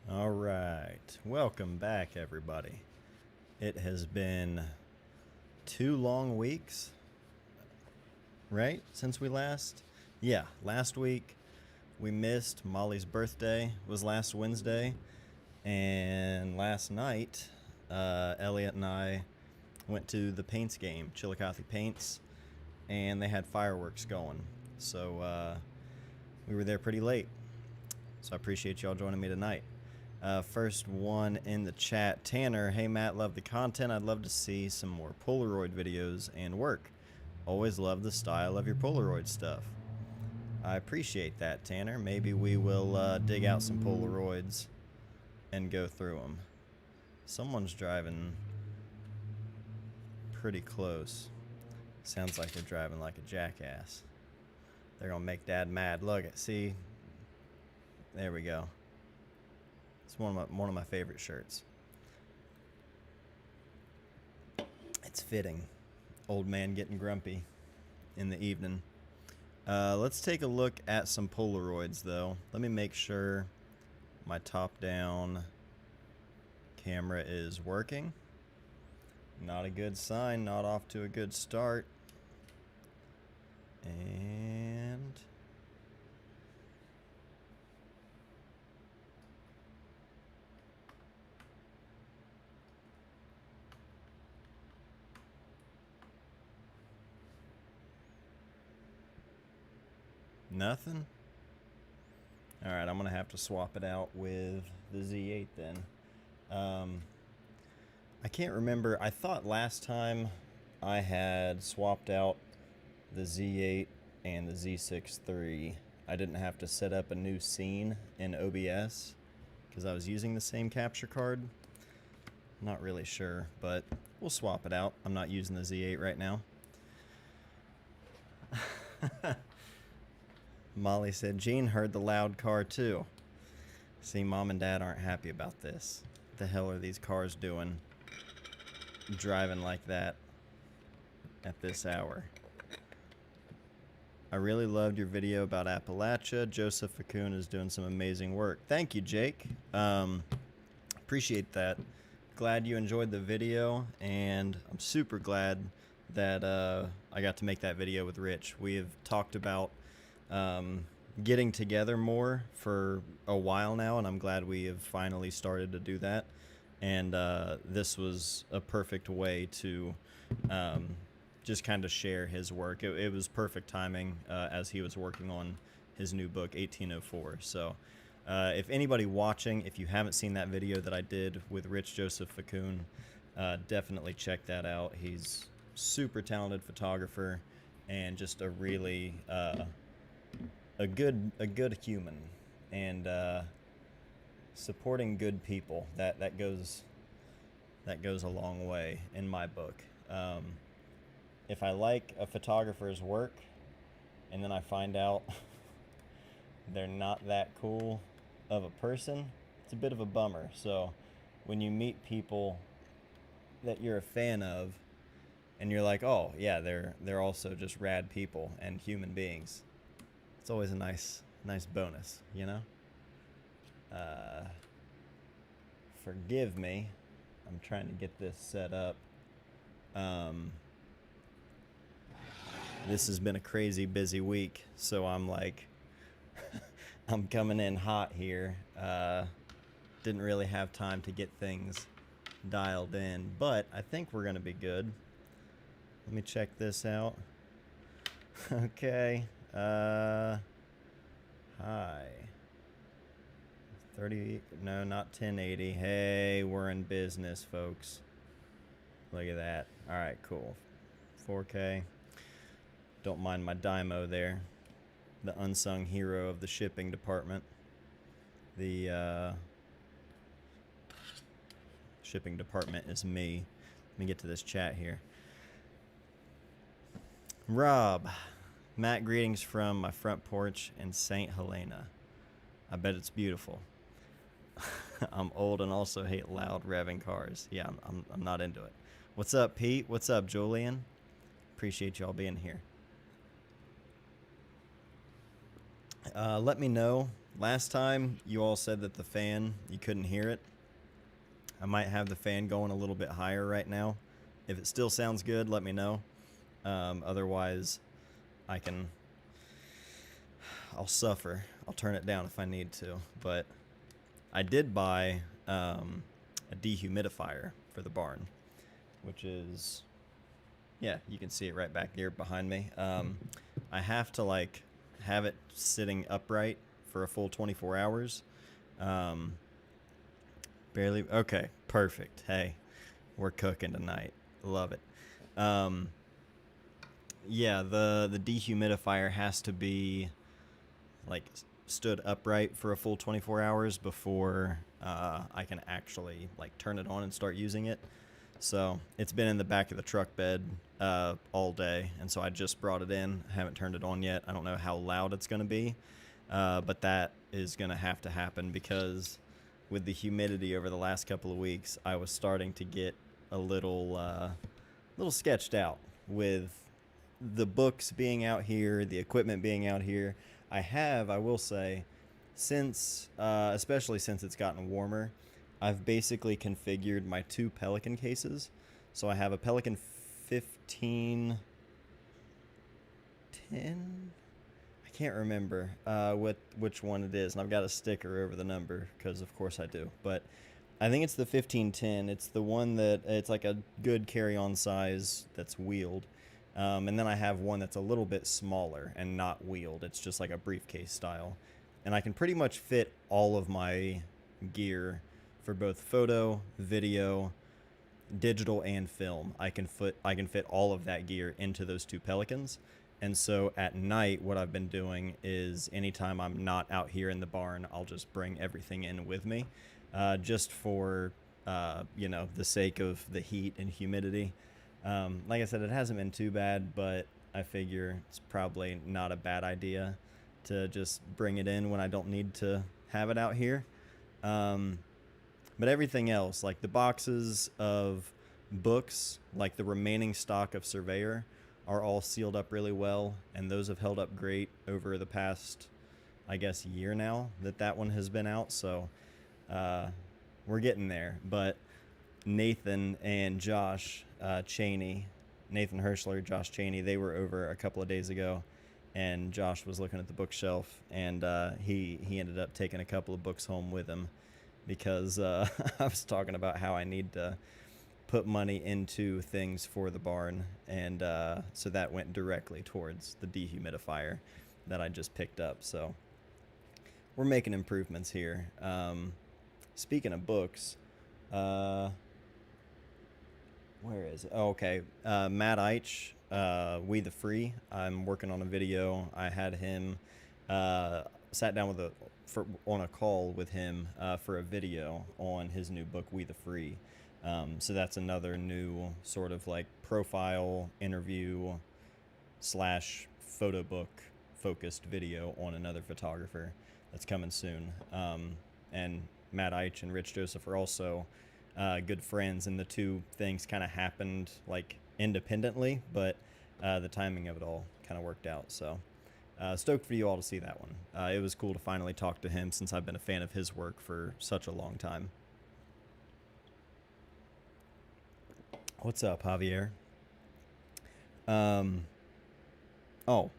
All right. Welcome back, everybody. It has been 2 long weeks, right? Since we last? Yeah, last week we missed Molly's birthday, was last Wednesday. And last night, Elliot and I went to the Paints game, Chillicothe Paints, and they had fireworks going. So we were there pretty late. So I appreciate y'all joining me tonight. First one in the chat, Tanner. Hey Matt, love the content. I'd love to see some more Polaroid videos and work. Always love the style of your Polaroid stuff. I appreciate that, Tanner. Maybe we will dig out some Polaroids and go through them. Someone's driving pretty close. Sounds like they're driving like a jackass. They're gonna make Dad mad. Look, see, there we go. It's one of my favorite shirts. It's fitting. Old man getting grumpy in the evening. Let's take a look at some Polaroids, though. Let me make sure my top-down camera is working. Not a good sign. Not off to a good start. And nothing? Alright, I'm going to have to swap it out with the Z8 then. I can't remember. I thought last time I had swapped out the Z8 and the Z6 III. I didn't have to set up a new scene in OBS because I was using the same capture card. Not really sure, but we'll swap it out. I'm not using the Z8 right now. Molly said, Gene heard the loud car too. See, Mom and Dad aren't happy about this. What the hell are these cars doing? Driving like that at this hour. I really loved your video about Appalachia. Joseph Fakun is doing some amazing work. Thank you, Jake. Appreciate that. Glad you enjoyed the video, and I'm super glad that I got to make that video with Rich. We have talked about getting together more for a while now, and I'm glad we have finally started to do that. And this was a perfect way to just kind of share his work. It was perfect timing as he was working on his new book, 1804. So if anybody watching, if you haven't seen that video that I did with Rich Joseph Fakun, definitely check that out. He's super talented photographer and just a really a good human, and supporting good people that goes a long way in my book. If I like a photographer's work and then I find out they're not that cool of a person, it's a bit of a bummer. So when you meet people that you're a fan of and you're like, oh yeah, they're also just rad people and human beings, it's always a nice bonus, you know? Forgive me. I'm trying to get this set up. This has been a crazy busy week, so I'm like, I'm coming in hot here. Didn't really have time to get things dialed in, but I think we're gonna be good. Let me check this out. Okay. Hi. 30, no, not 1080. Hey, we're in business, folks. Look at that. All right, cool. 4K. Don't mind my Dymo there. The unsung hero of the shipping department. The shipping department is me. Let me get to this chat here. Rob. Matt, greetings from my front porch in St. Helena. I bet it's beautiful. I'm old and also hate loud revving cars. Yeah, I'm not into it. What's up, Pete? What's up, Julian? Appreciate y'all being here. Let me know last time you all said that the fan, you couldn't hear it. I might have the fan going a little bit higher right now. If it still sounds good, let me know. Otherwise, I'll suffer. I'll turn it down if I need to. But I did buy a dehumidifier for the barn, which is, yeah, you can see it right back here behind me. I have to like have it sitting upright for a full 24 hours. Barely. Okay, perfect. Hey, we're cooking tonight. Love it. Yeah, the dehumidifier has to be like stood upright for a full 24 hours before I can actually like turn it on and start using it. So it's been in the back of the truck bed all day, and so I just brought it in. I haven't turned it on yet. I don't know how loud it's going to be, but that is going to happen because with the humidity over the last couple of weeks, I was starting to get a little sketched out with the books being out here, the equipment being out here. I will say, since especially since it's gotten warmer, I've basically configured my 2 Pelican cases. So I have a Pelican 1510. I can't remember which one it is, and I've got a sticker over the number because of course I do. But I think it's the 1510. It's the one that it's like a good carry-on size that's wheeled. And then I have one that's a little bit smaller and not wheeled. It's just like a briefcase style. And I can pretty much fit all of my gear for both photo, video, digital, and film. I can fit all of that gear into those 2 Pelicans. And so at night, what I've been doing is anytime I'm not out here in the barn, I'll just bring everything in with me, just for, the sake of the heat and humidity. Like I said, it hasn't been too bad, but I figure it's probably not a bad idea to just bring it in when I don't need to have it out here. But everything else, like the boxes of books, like the remaining stock of Surveyor, are all sealed up really well, and those have held up great over the past, I guess, year now that one has been out. So we're getting there. But Nathan and Josh Cheney, Nathan Hirschler, Josh Cheney, they were over a couple of days ago, and Josh was looking at the bookshelf, and he ended up taking a couple of books home with him because I was talking about how I need to put money into things for the barn, and so that went directly towards the dehumidifier that I just picked up. So we're making improvements here. Speaking of books, where is it? Oh, okay. Matt Eich, We the Free. I'm working on a video. I had him sat down on a call with him for a video on his new book, We the Free. So that's another new sort of like profile interview / photo book focused video on another photographer that's coming soon. And Matt Eich and Rich Joseph are also good friends, and the two things kind of happened like independently, but the timing of it all kind of worked out. So stoked for you all to see that one. It was cool to finally talk to him since I've been a fan of his work for such a long time. What's up, Javier? Oh,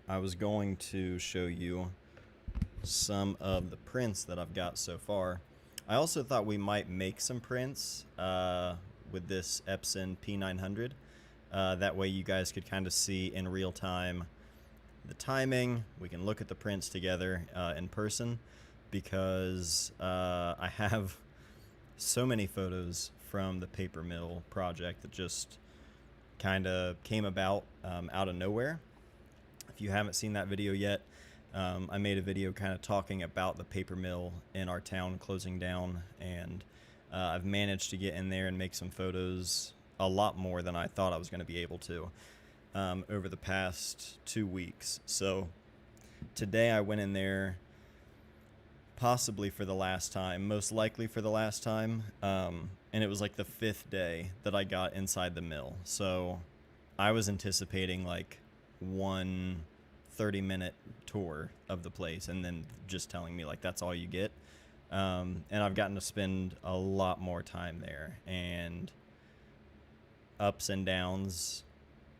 I was going to show you some of the prints that I've got so far. I also thought we might make some prints with this Epson P900. That way you guys could kind of see in real time the timing. We can look at the prints together in person, because I have so many photos from the paper mill project that just kind of came about out of nowhere. If you haven't seen that video yet, I made a video kind of talking about the paper mill in our town closing down, and I've managed to get in there and make some photos, a lot more than I thought I was going to be able to, over the past 2 weeks. So today I went in there possibly for the last time, most likely for the last time, and it was like the 5th day that I got inside the mill. So I was anticipating like 1 30-minute tour of the place and then just telling me like that's all you get. And I've gotten to spend a lot more time there, and ups and downs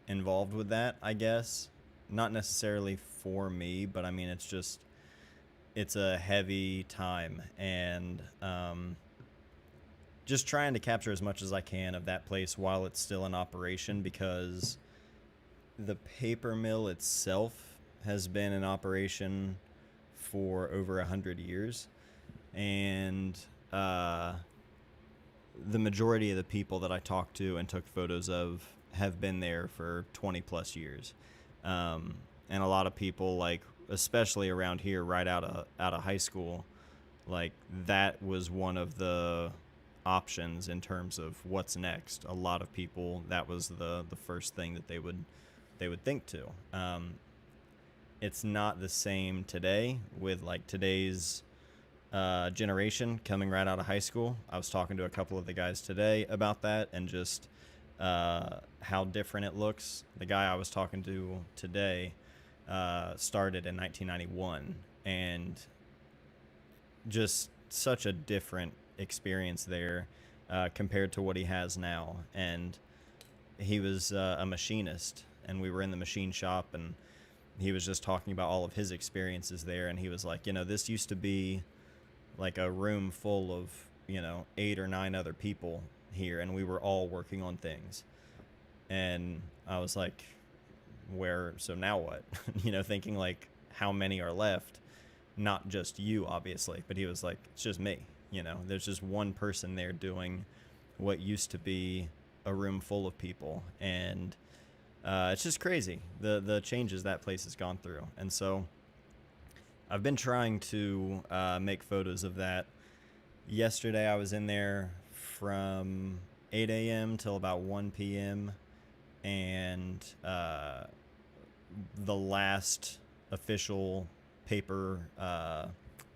involved with that, I guess. Not necessarily for me, but I mean, it's a heavy time, and just trying to capture as much as I can of that place while it's still in operation, because the paper mill itself has been in operation for over 100 years, and the majority of the people that I talked to and took photos of have been there for 20 plus years. And a lot of people, like, especially around here right out of high school, like, that was one of the options in terms of what's next. A lot of people, that was the first thing that they would think to. It's not the same today with like today's generation coming right out of high school. I was talking to a couple of the guys today about that, and just how different it looks. The guy I was talking to today started in 1991, and just such a different experience there compared to what he has now. And he was a machinist, and we were in the machine shop, and he was just talking about all of his experiences there. And he was like, this used to be like a room full of 8 or 9 other people here, and we were all working on things. And I was like, so now what? Thinking like, how many are left? Not just you, obviously, but he was like, it's just me. There's just one person there doing what used to be a room full of people. And it's just crazy, the changes that place has gone through. And so I've been trying to make photos of that. Yesterday I was in there from 8 a.m. till about 1 p.m. And the last official paper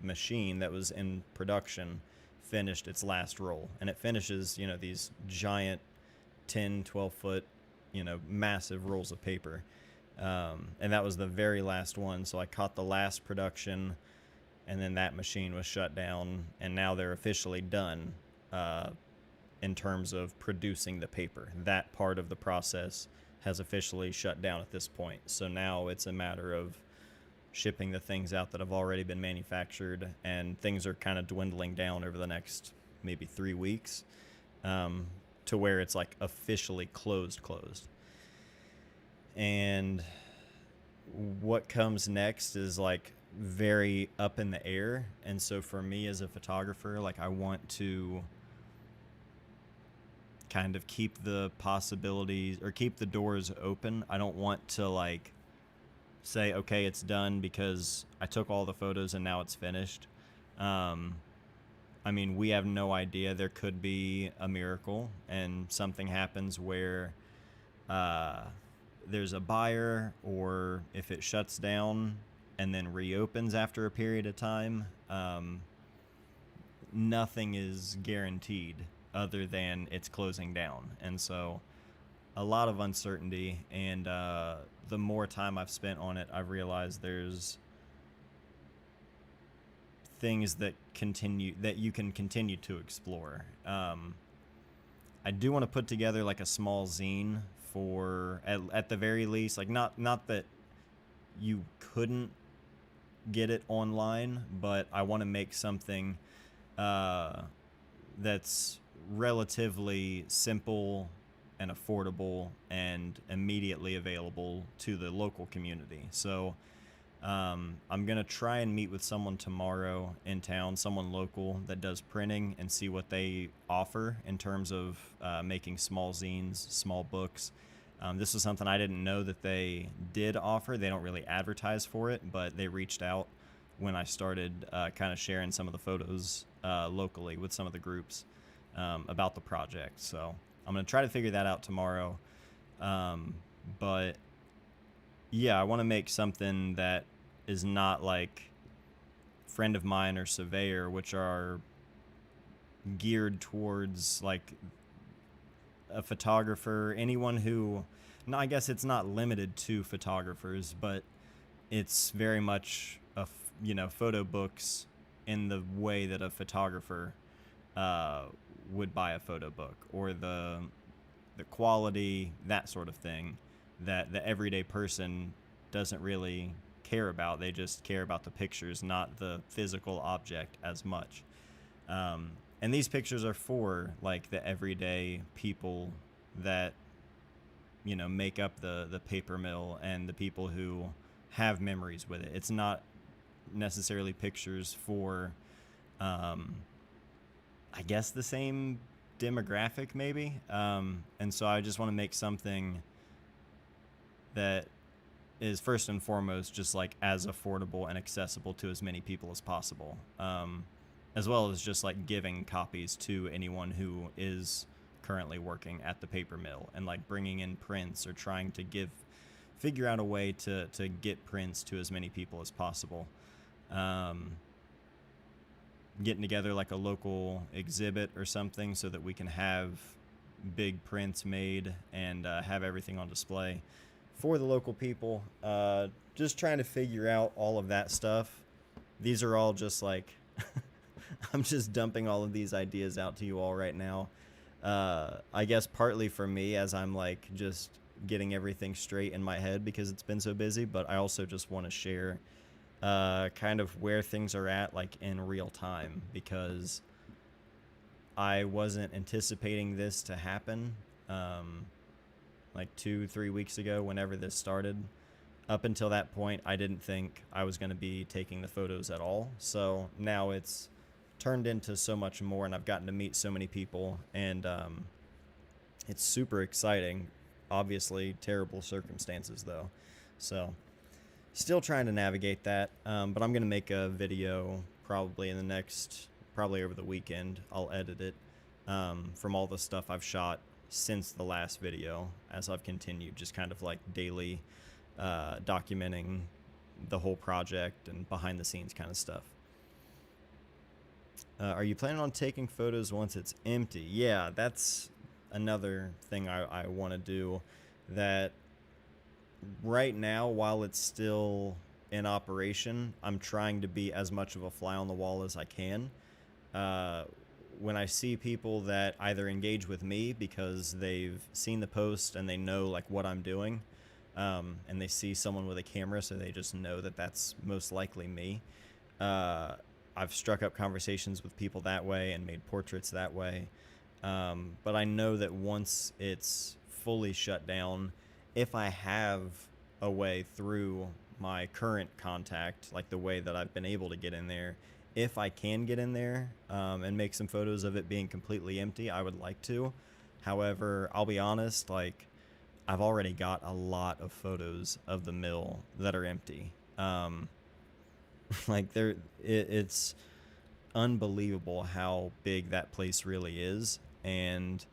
machine that was in production finished its last roll. And it finishes, these giant 10, 12 foot, massive rolls of paper. And that was the very last one. So I caught the last production, and then that machine was shut down, and now they're officially done in terms of producing the paper. That part of the process has officially shut down at this point. So now it's a matter of shipping the things out that have already been manufactured, and things are kind of dwindling down over the next maybe 3 weeks to where it's like officially closed. And what comes next is like very up in the air. And so for me as a photographer, like, I want to kind of keep the possibilities, or keep the doors open. I don't want to like say, okay, it's done because I took all the photos and now it's finished. I mean, we have no idea. There could be a miracle and something happens where there's a buyer, or if it shuts down and then reopens after a period of time. Nothing is guaranteed other than it's closing down. And so a lot of uncertainty, and the more time I've spent on it, I've realized there's things that you can continue to explore. I do want to put together like a small zine for at the very least, like not that you couldn't get it online, but I want to make something that's relatively simple and affordable and immediately available to the local community. So I'm going to try and meet with someone tomorrow in town, someone local that does printing, and see what they offer in terms of making small zines, small books. This was something I didn't know that they did offer. They don't really advertise for it, but they reached out when I started kind of sharing some of the photos locally with some of the groups about the project. So I'm going to try to figure that out tomorrow. But yeah, I want to make something that is not like Friend of Mine or Surveyor, which are geared towards like a photographer, anyone who, no, I guess it's not limited to photographers, but it's very much photo books in the way that a photographer uh, would buy a photo book, or the quality, that sort of thing, that the everyday person doesn't really care about. They just care about the pictures, not the physical object as much. And these pictures are for like the everyday people that make up the paper mill, and the people who have memories with it. It's not necessarily pictures for I guess the same demographic maybe. And so I just want to make something that is first and foremost just like as affordable and accessible to as many people as possible, as well as just like giving copies to anyone who is currently working at the paper mill, and like bringing in prints, or trying to figure out a way to get prints to as many people as possible. Getting together like a local exhibit or something so that we can have big prints made, and have everything on display for the local people. Just trying to figure out all of that stuff. These are all just like I'm just dumping all of these ideas out to you all right now. I guess partly for me, as I'm like just getting everything straight in my head because it's been so busy, but I also just want to share kind of where things are at like in real time, because I wasn't anticipating this to happen like 2-3 weeks ago whenever this started. Up until that point, I didn't think I was going to be taking the photos at all. So now it's turned into so much more, and I've gotten to meet so many people, and it's super exciting. Obviously terrible circumstances though, so still trying to navigate that. But I'm gonna make a video probably over the weekend. I'll edit it from all the stuff I've shot since the last video, as I've continued just kind of like daily documenting the whole project and behind the scenes kind of stuff. Are you planning on taking photos once it's empty? Yeah, that's another thing I want to do. That right now, while it's still in operation, I'm trying to be as much of a fly on the wall as I can. When I see people that either engage with me because they've seen the post and they know like what I'm doing, and they see someone with a camera, so they just know that that's most likely me. I've struck up conversations with people that way and made portraits that way. But I know that once it's fully shut down, if I have a way through my current contact, like the way that I've been able to get in there, if I can get in there and make some photos of it being completely empty, I would like to. However, I'll be honest, like I've already got a lot of photos of the mill that are empty. Like it's unbelievable how big that place really is. And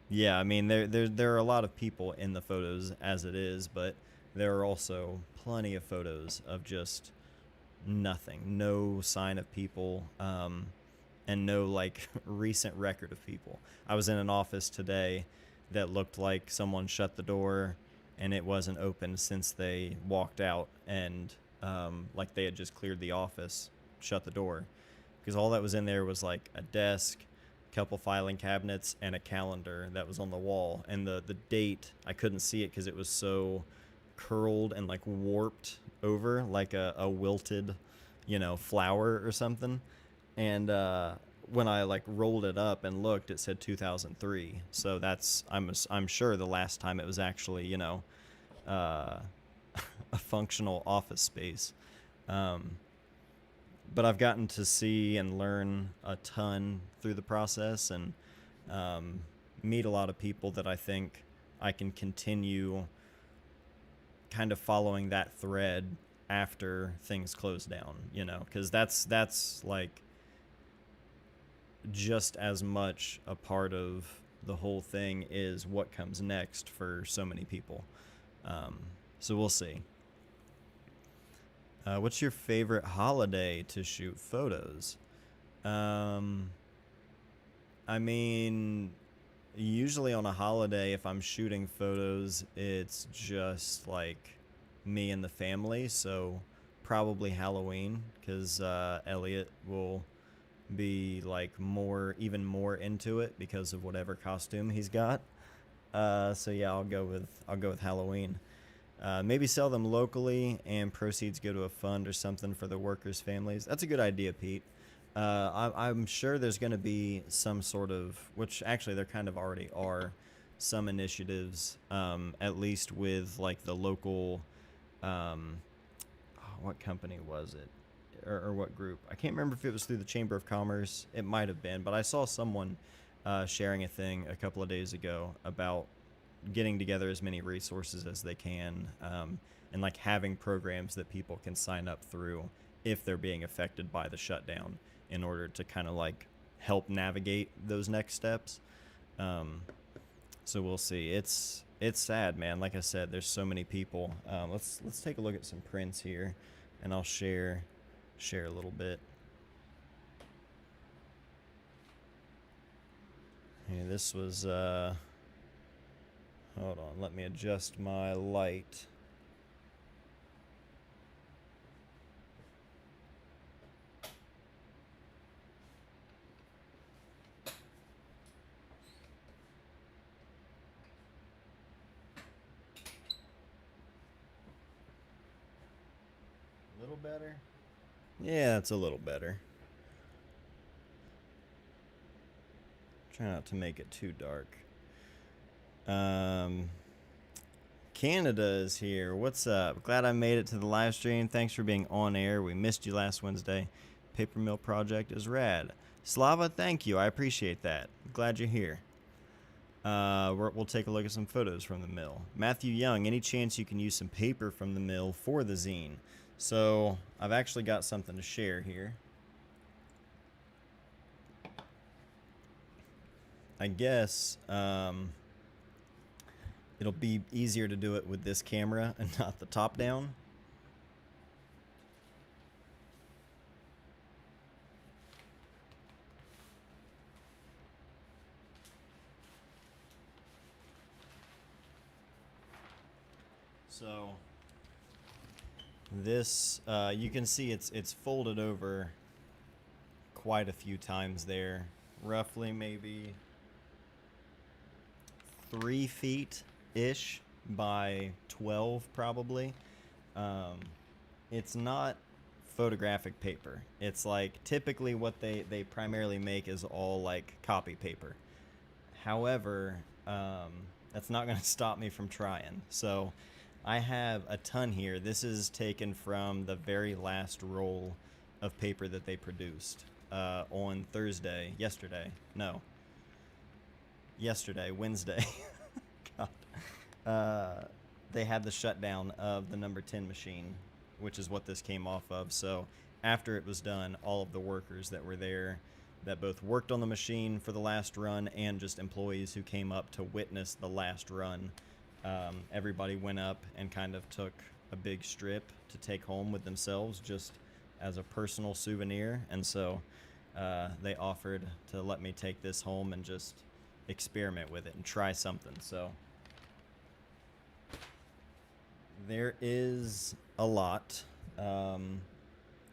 yeah, I mean there are a lot of people in the photos as it is, but there are also plenty of photos of just nothing, no sign of people, and no like recent record of people. I was in an office today that looked like someone shut the door and it wasn't open since they walked out, and like they had just cleared the office, shut the door, because all that was in there was like a desk, a couple filing cabinets, and a calendar that was on the wall. And the date, I couldn't see it because it was so curled and like warped over like a wilted flower or something. And when I like rolled it up and looked, it said 2003. So that's I'm sure the last time it was actually a functional office space. But I've gotten to see and learn a ton through the process, and meet a lot of people that I think I can continue kind of following that thread after things close down, because that's like just as much a part of the whole thing is what comes next for so many people. So we'll see. What's your favorite holiday to shoot photos? I mean, usually on a holiday, if I'm shooting photos, it's just like me and the family, so probably Halloween, because Elliot will be like even more into it because of whatever costume he's got. So yeah, I'll go with Halloween. Maybe sell them locally and proceeds go to a fund or something for the workers' families. That's a good idea, Pete. I'm sure there's going to be some sort of, which actually there kind of already are, some initiatives, at least with like the local, what company was it? Or what group? I can't remember if it was through the Chamber of Commerce. It might have been, but I saw someone sharing a thing a couple of days ago about getting together as many resources as they can, and like having programs that people can sign up through if they're being affected by the shutdown in order to kind of like help navigate those next steps. So we'll see. It's sad, man. Like I said, there's so many people. Let's take a look at some prints here, and I'll share a little bit. Yeah, this was hold on, let me adjust my light. A little better? Yeah, it's a little better. Try not to make it too dark. Canada is here. What's up? Glad I made it to the live stream. Thanks for being on air. We missed you last Wednesday. Paper mill project is rad. Slava, thank you. I appreciate that. Glad you're here. We'll take a look at some photos from the mill. Matthew Young, any chance you can use some paper from the mill for the zine? So I've actually got something to share here. I guess it'll be easier to do it with this camera and not the top down. So this, you can see it's folded over quite a few times there, roughly maybe 3 feet ish by 12 probably. It's not photographic paper. It's like typically what they primarily make is all like copy paper. However, that's not going to stop me from trying. So I have a ton here. This is taken from the very last roll of paper that they produced on Wednesday. God. They had the shutdown of the number 10 machine, which is what this came off of. So after it was done, all of the workers that were there that both worked on the machine for the last run and just employees who came up to witness the last run, everybody went up and kind of took a big strip to take home with themselves just as a personal souvenir. And so they offered to let me take this home and just experiment with it and try something. So there is a lot.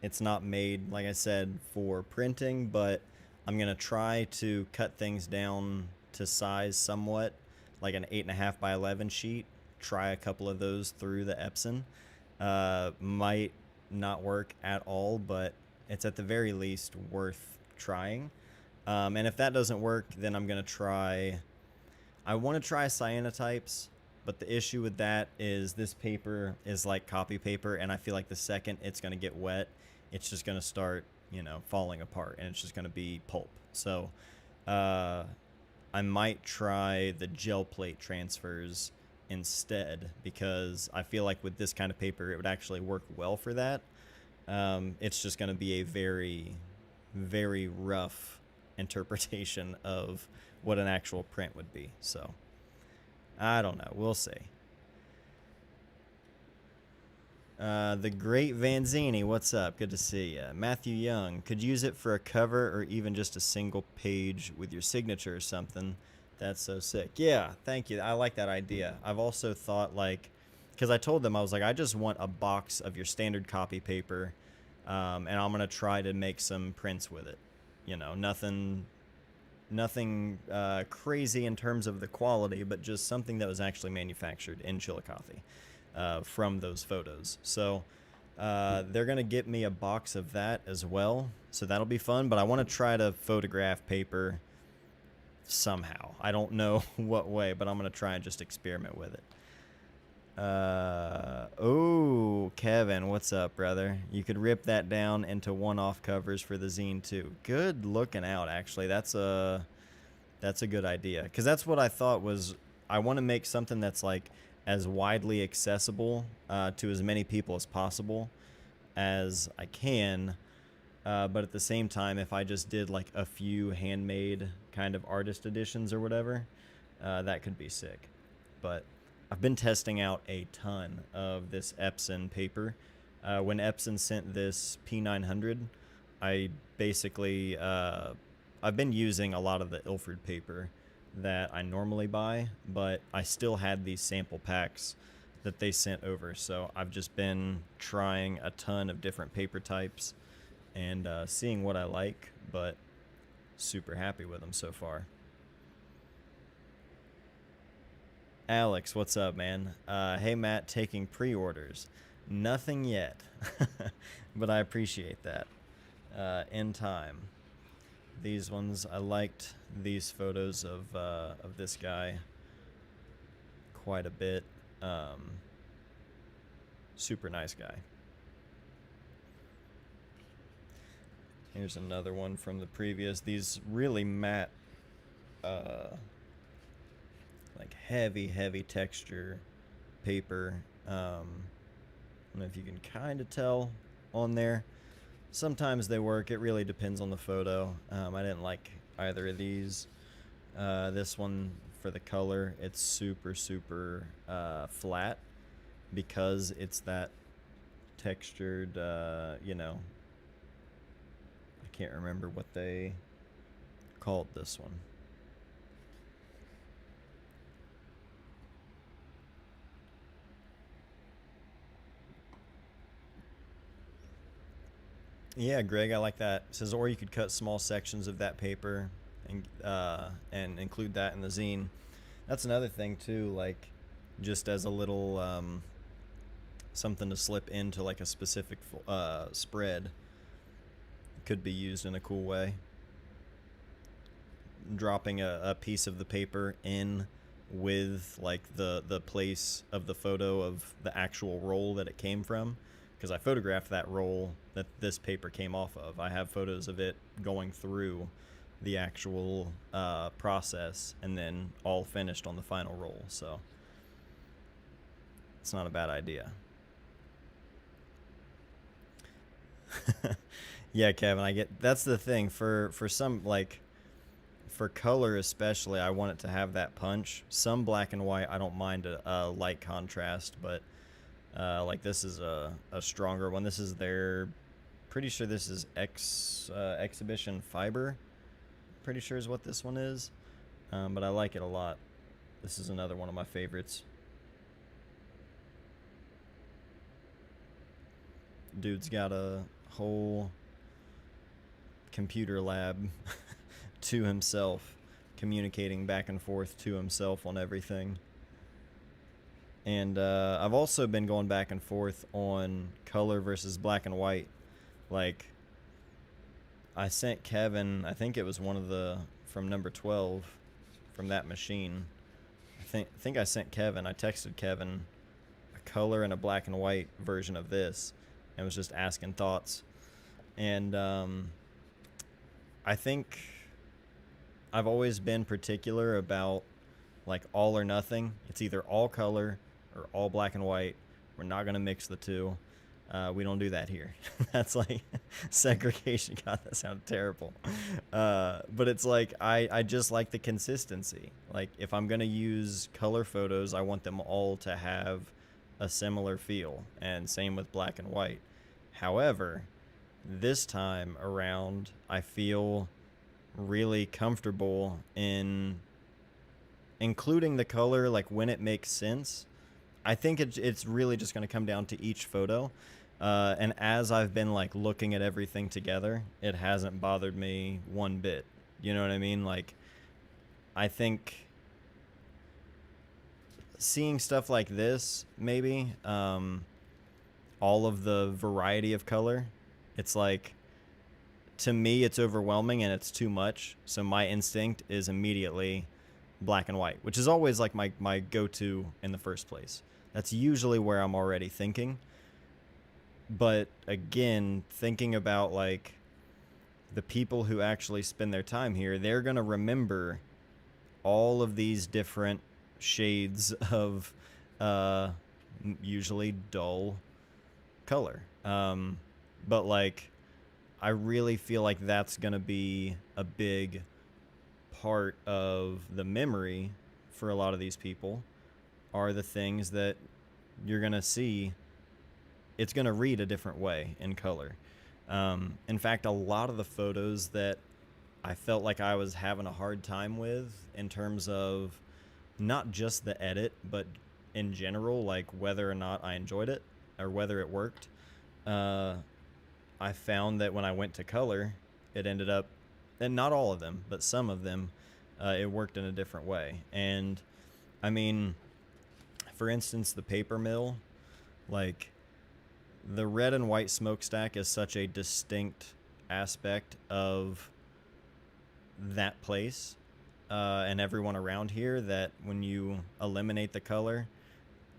It's not made, like I said, for printing, but I'm going to try to cut things down to size somewhat, like an 8.5 by 11 sheet. Try a couple of those through the Epson. Might not work at all, but it's at the very least worth trying. And if that doesn't work, then I'm going to try... I want to try cyanotypes, but the issue with that is this paper is like copy paper, and I feel like the second it's going to get wet, it's just going to start, falling apart, and it's just going to be pulp. So I might try the gel plate transfers instead, because I feel like with this kind of paper, it would actually work well for that. It's just going to be a very, very rough interpretation of what an actual print would be. So I don't know. We'll see. The Great Vanzini, what's up? Good to see you. Matthew Young, could use it for a cover or even just a single page with your signature or something. That's so sick. Yeah, thank you. I like that idea. I've also thought, like, because I told them, I was like, I just want a box of your standard copy paper, and I'm gonna try to make some prints with it. You know, nothing crazy in terms of the quality, but just something that was actually manufactured in Chillicothe from those photos. So they're gonna get me a box of that as well, so that'll be fun. But I want to try to photograph paper somehow. I don't know what way, but I'm gonna try and just experiment with it. Oh, Kevin, what's up, brother? You could rip that down into one-off covers for the zine too. Good looking out, actually. That's a good idea, because that's what I thought was, I want to make something that's like as widely accessible to as many people as possible as I can. But at the same time, if I just did like a few handmade kind of artist editions or whatever, that could be sick. But I've been testing out a ton of this Epson paper. When Epson sent this P900, I basically, I've been using a lot of the Ilford paper that I normally buy, but I still had these sample packs that they sent over. So I've just been trying a ton of different paper types and seeing what I like, but super happy with them so far. Alex, what's up, man? Hey, Matt, taking pre-orders. Nothing yet, but I appreciate that. In time. These ones, I liked these photos of this guy quite a bit. Super nice guy. Here's another one from the previous. These really matte, like heavy texture paper. I don't know if you can kind of tell on there. Sometimes they work. It really depends on the photo. I didn't like either of these. This one, for the color, it's super flat, because it's that textured, you know, I can't remember what they called this one. Yeah, Greg, I like that. It says, or you could cut small sections of that paper and include that in the zine. That's another thing too, like just as a little something to slip into like a specific spread. Could be used in a cool way. Dropping a piece of the paper in with like the place of the photo of the actual roll that it came from, because I photographed that roll that this paper came off of. I have photos of it going through the actual process and then all finished on the final roll, so it's not a bad idea. Yeah, Kevin, I get, that's the thing for some, like for color especially, I want it to have that punch. Some black and white, I don't mind a light contrast, but like this is a stronger one. This is their, pretty sure this is Exhibition Fiber. Pretty sure is what this one is, but I like it a lot. This is another one of my favorites. Dude's got a whole computer lab to himself, communicating back and forth to himself on everything. And I've also been going back and forth on color versus black and white. Like, I sent Kevin, I think it was one of the, from number 12, from that machine. I think I sent Kevin, I texted Kevin a color and a black and white version of this, and was just asking thoughts. And I think I've always been particular about like all or nothing. It's either all color or all black and white. We're not going to mix the two. We don't do that here. That's like segregation. God, that sounded terrible. But it's like, I just like the consistency. Like if I'm going to use color photos, I want them all to have a similar feel, and same with black and white. However, this time around, I feel really comfortable in including the color, like when it makes sense. I think it's really just going to come down to each photo. And as I've been like looking at everything together, it hasn't bothered me one bit. You know what I mean? Like, I think seeing stuff like this, maybe, all of the variety of color, it's like, to me, it's overwhelming and it's too much. So my instinct is immediately black and white, which is always like my go-to in the first place. That's usually where I'm already thinking. But again, thinking about like the people who actually spend their time here, they're going to remember all of these different shades of usually dull color. But like, I really feel like that's going to be a big part of the memory for a lot of these people, are the things that you're going to see. It's going to read a different way in color. In fact, a lot of the photos that I felt like I was having a hard time with in terms of not just the edit, but in general, like whether or not I enjoyed it or whether it worked, I found that when I went to color, it ended up, and not all of them, but some of them, it worked in a different way. And I mean, for instance, the paper mill, like the red and white smokestack is such a distinct aspect of that place and everyone around here that when you eliminate the color,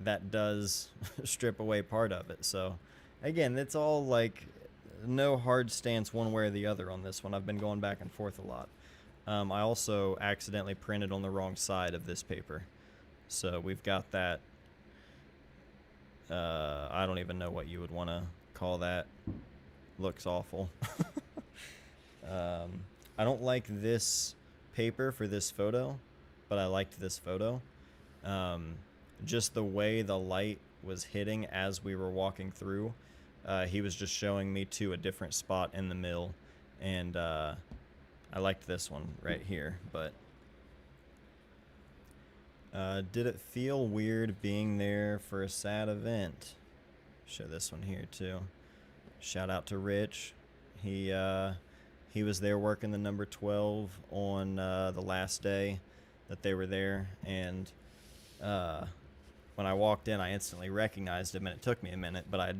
that does strip away part of it. So again, it's all like no hard stance one way or the other on this one. I've been going back and forth a lot. I also accidentally printed on the wrong side of this paper, so we've got that. I don't even know what you would want to call that. Looks awful. I don't like this paper for this photo, but I liked this photo. Just the way the light was hitting as we were walking through, he was just showing me to a different spot in the mill, and I liked this one right here. But did it feel weird being there for a sad event? Show this one here too. Shout out to Rich. He was there working the number 12 on the last day that they were there, and when I walked in, I instantly recognized him, and it took me a minute, but I'd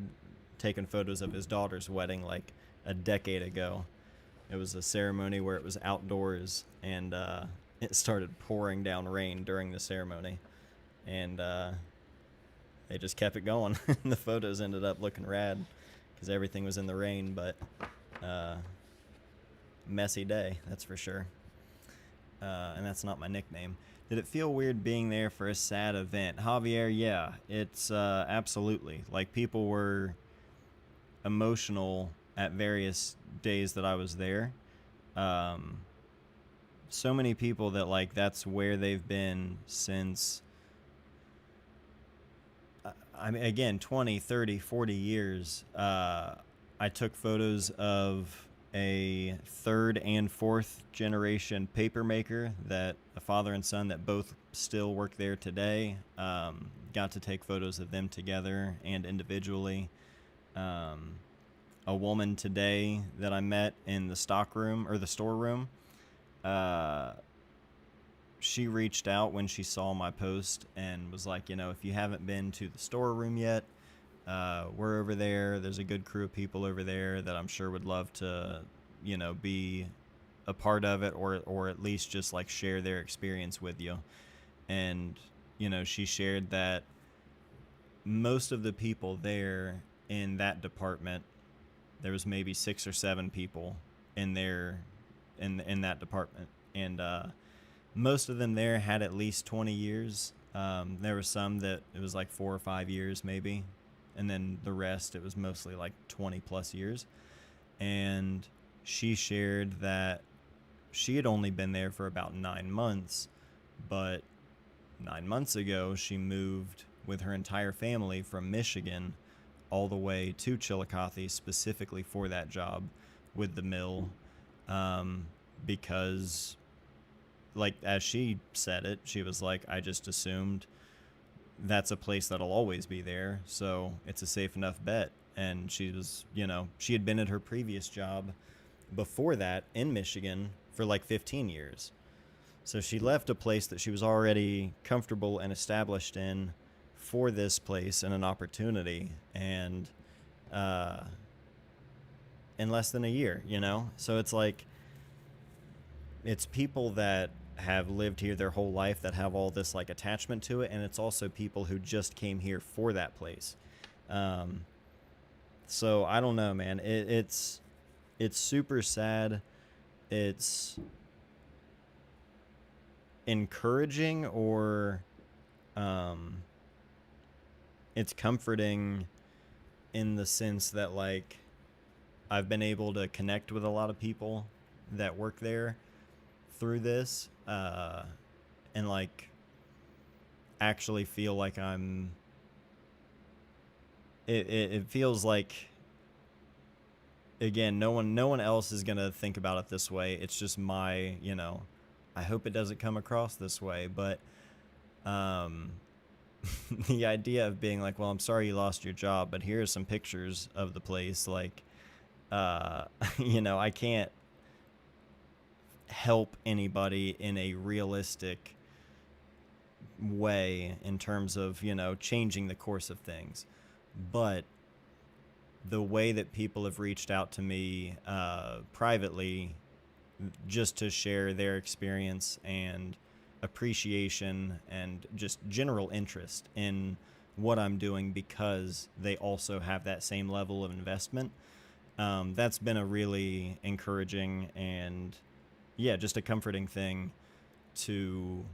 taken photos of his daughter's wedding like a decade ago. It was a ceremony where it was outdoors, and it started pouring down rain during the ceremony, and they just kept it going. The photos ended up looking rad because everything was in the rain, but messy day, that's for sure. And that's not my nickname. Did it feel weird being there for a sad event? Javier, yeah, it's absolutely. Like, people were emotional at various days that I was there. So many people that, like, that's where they've been since, I mean, again, 20, 30, 40 years. I took photos of a third and fourth generation paper maker, that a father and son that both still work there today. Got to take photos of them together and individually. A woman today that I met in the stockroom or the storeroom, she reached out when she saw my post and was like, you know, if you haven't been to the storeroom yet, we're over there. There's a good crew of people over there that I'm sure would love to, you know, be a part of it, or at least just like share their experience with you. And, you know, she shared that most of the people there in that department, there was maybe 6 or 7 people in there in that department, and most of them there had at least 20 years. There were some that it was like 4 or 5 years maybe, and then the rest, it was mostly like 20 plus years. And she shared that she had only been there for about 9 months, but 9 months ago she moved with her entire family from Michigan all the way to Chillicothe specifically for that job with the mill, because, like, as she said it, she was like, I just assumed that's a place that'll always be there, so it's a safe enough bet. And she was, she had been at her previous job before that in Michigan for like 15 years. So she left a place that she was already comfortable and established in for this place and an opportunity, and in less than a year, So it's like, it's people that have lived here their whole life that have all this like attachment to it, and it's also people who just came here for that place. So I don't know, man. It's super sad. It's encouraging, or it's comforting in the sense that, like, I've been able to connect with a lot of people that work there through this, and like actually feel like it feels like, again, no one else is gonna think about it this way. It's just my, I hope it doesn't come across this way, but the idea of being like, well, I'm sorry you lost your job, but here are some pictures of the place, like, I can't help anybody in a realistic way in terms of, changing the course of things. But the way that people have reached out to me privately just to share their experience and appreciation and just general interest in what I'm doing because they also have that same level of investment, that's been a really encouraging and, yeah, just a comforting thing to,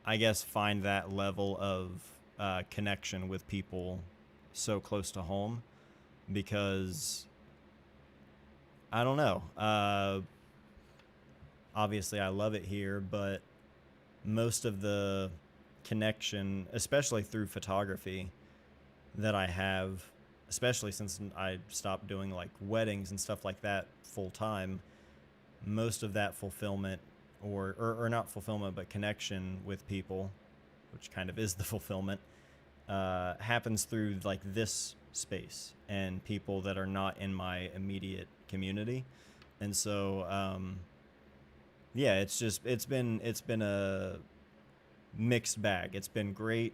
I guess, find that level of connection with people so close to home, because I don't know. Obviously, I love it here, but most of the connection, especially through photography, that I have, especially since I stopped doing like weddings and stuff like that full time, most of that fulfillment, or not fulfillment, but connection with people, which kind of is the fulfillment, happens through like this space and people that are not in my immediate community. And so, yeah, it's been a mixed bag. It's been great.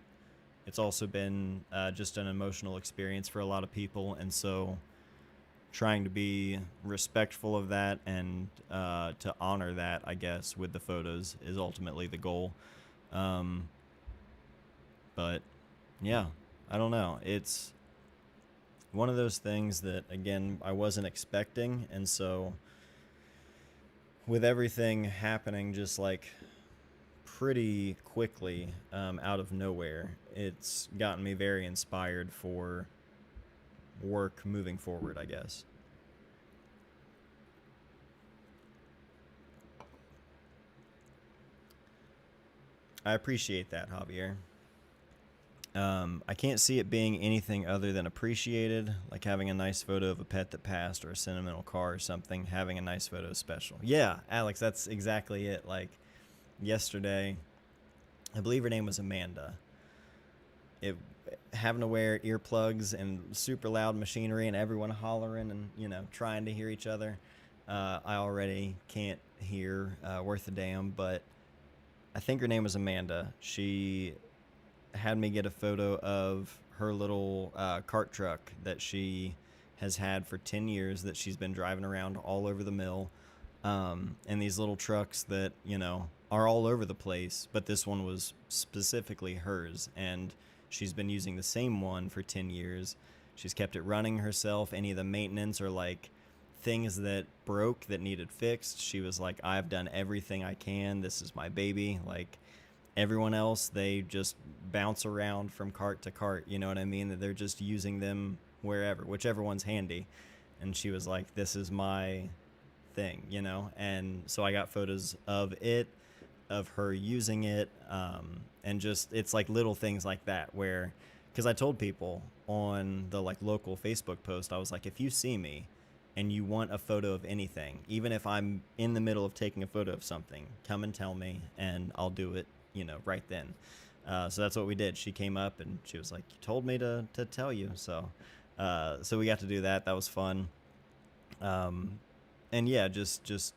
It's also been just an emotional experience for a lot of people. And so trying to be respectful of that and to honor that, I guess, with the photos is ultimately the goal. But yeah, I don't know. It's one of those things that, again, I wasn't expecting. And so with everything happening just like pretty quickly out of nowhere, it's gotten me very inspired for work moving forward, I guess. I appreciate that, Javier. I can't see it being anything other than appreciated, like having a nice photo of a pet that passed or a sentimental car or something. Having a nice photo is special. Yeah, Alex, that's exactly it. Like yesterday, I believe her name was Amanda. Having to wear earplugs and super loud machinery and everyone hollering and, trying to hear each other. I already can't hear worth a damn, but I think her name was Amanda. She had me get a photo of her little cart truck that she has had for 10 years that she's been driving around all over the mill. And these little trucks that, are all over the place, but this one was specifically hers, and she's been using the same one for 10 years. She's kept it running herself. Any of the maintenance or like things that broke that needed fixed, she was like, I've done everything I can. This is my baby. Like everyone else, they just bounce around from cart to cart. You know what I mean? That they're just using them wherever, whichever one's handy. And she was like, this is my thing, And so I got photos of it, of her using it, and just, it's like little things like that where, because I told people on the like local Facebook post, I was like, if you see me and you want a photo of anything, even if I'm in the middle of taking a photo of something, come and tell me and I'll do it, right then. So that's what we did. She came up and she was like, "You told me to tell you." So we got to do that. That was fun. And yeah, just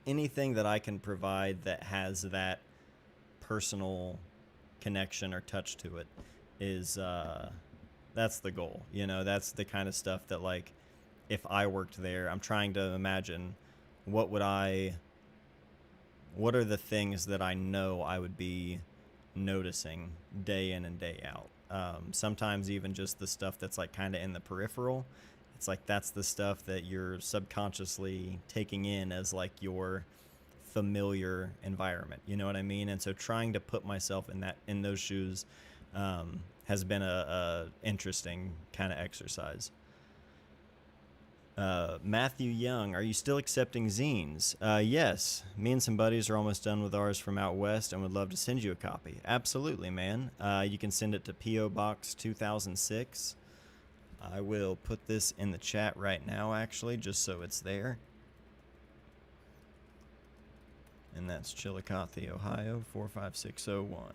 anything that I can provide that has that personal connection or touch to it is that's the goal. That's the kind of stuff that, like, if I worked there, I'm trying to imagine what are the things that I know I would be noticing day in and day out. Sometimes even just the stuff that's like kind of in the peripheral. It's like that's the stuff that you're subconsciously taking in as like your familiar environment. You know what I mean? And so trying to put myself in those shoes has been a interesting kind of exercise. Matthew Young, are you still accepting zines? Yes. Me and some buddies are almost done with ours from out west and would love to send you a copy. Absolutely, man. You can send it to P.O. Box 2006. I will put this in the chat right now, actually, just so it's there. And that's Chillicothe, Ohio, 45601.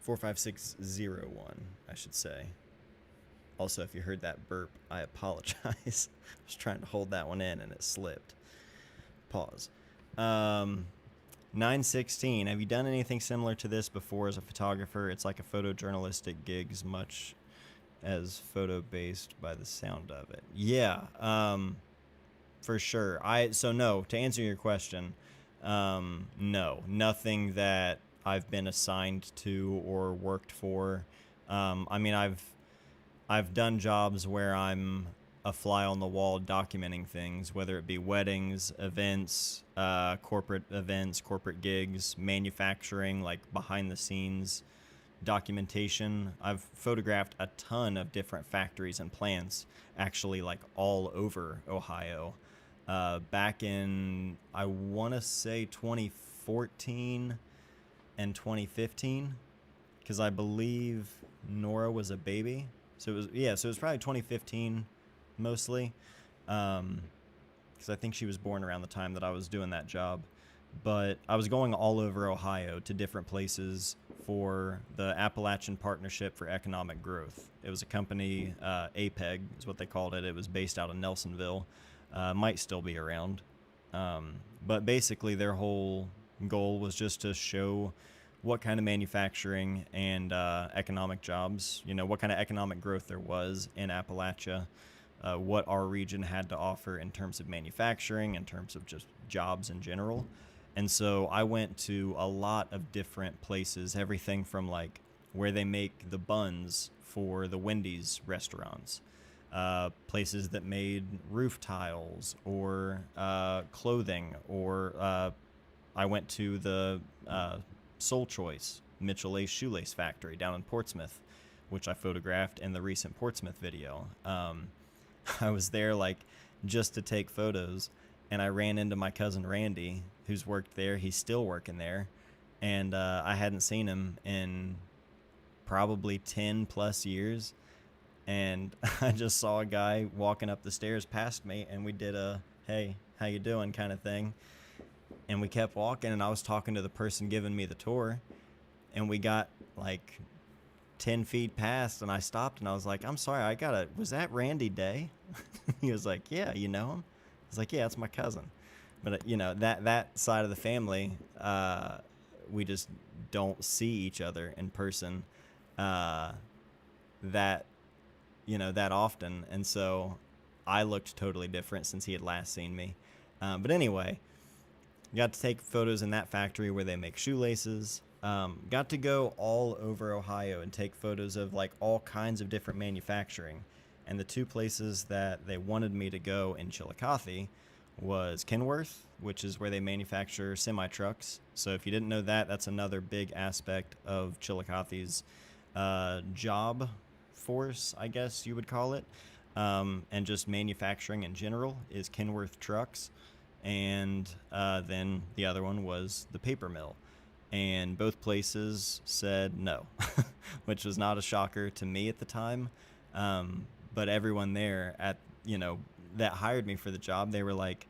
45601, I should say. Also, if you heard that burp, I apologize. I was trying to hold that one in and it slipped. Pause. 916. Have you done anything similar to this before as a photographer? It's like a photojournalistic gig as much as photo-based by the sound of it. Yeah, for sure. So no, to answer your question, no, nothing that I've been assigned to or worked for. I mean, I've done jobs where I'm a fly on the wall documenting things, whether it be weddings, events, corporate events, corporate gigs, manufacturing, like behind the scenes documentation. I've photographed a ton of different factories and plants, actually, like all over Ohio. Back in, I want to say 2014 and 2015, because I believe Nora was a baby. So it was probably 2015 mostly, because I think she was born around the time that I was doing that job. But I was going all over Ohio to different places for the Appalachian Partnership for Economic Growth. It was a company, APEG is what they called it. It was based out of Nelsonville. Might still be around. But basically their whole goal was just to show what kind of manufacturing and economic jobs, what kind of economic growth there was in Appalachia, what our region had to offer in terms of manufacturing, in terms of just jobs in general. And so I went to a lot of different places, everything from like where they make the buns for the Wendy's restaurants, places that made roof tiles or clothing, or I went to the Soul Choice Mitchell A. Shoelace Factory down in Portsmouth, which I photographed in the recent Portsmouth video. I was there like just to take photos, and I ran into my cousin Randy, who's worked there. He's still working there, and I hadn't seen him in probably 10 plus years, and I just saw a guy walking up the stairs past me, and we did a "hey, how you doing" kind of thing, and we kept walking, and I was talking to the person giving me the tour, and we got like 10 feet past, and I stopped, and I was like, "I'm sorry, was that Randy Day?" He was like, "Yeah, you know him?" I was like, "Yeah, it's my cousin." But that side of the family, we just don't see each other in person that often, and so I looked totally different since he had last seen me. But anyway, got to take photos in that factory where they make shoelaces. Got to go all over Ohio and take photos of like all kinds of different manufacturing. And the two places that they wanted me to go in Chillicothe was Kenworth, which is where they manufacture semi-trucks. So if you didn't know that, that's another big aspect of Chillicothe's job force, I guess you would call it, and just manufacturing in general, is Kenworth Trucks. And then the other one was the paper mill. And both places said no, which was not a shocker to me at the time. But everyone there that hired me for the job, they were like,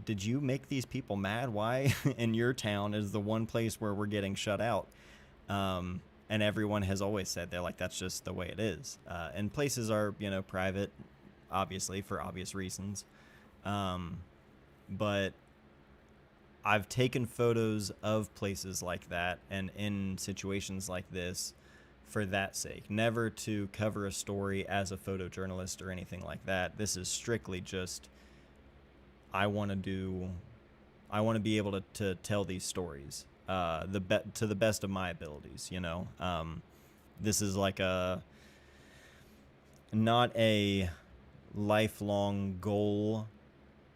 did you make these people mad? Why in your town is the one place where we're getting shut out? And everyone has always said they're like, that's just the way it is. And places are, private, obviously, for obvious reasons. But I've taken photos of places like that and in situations like this for that sake, never to cover a story as a photojournalist or anything like that. This is strictly just, I want to be able to tell these stories to the best of my abilities. This is like not a lifelong goal,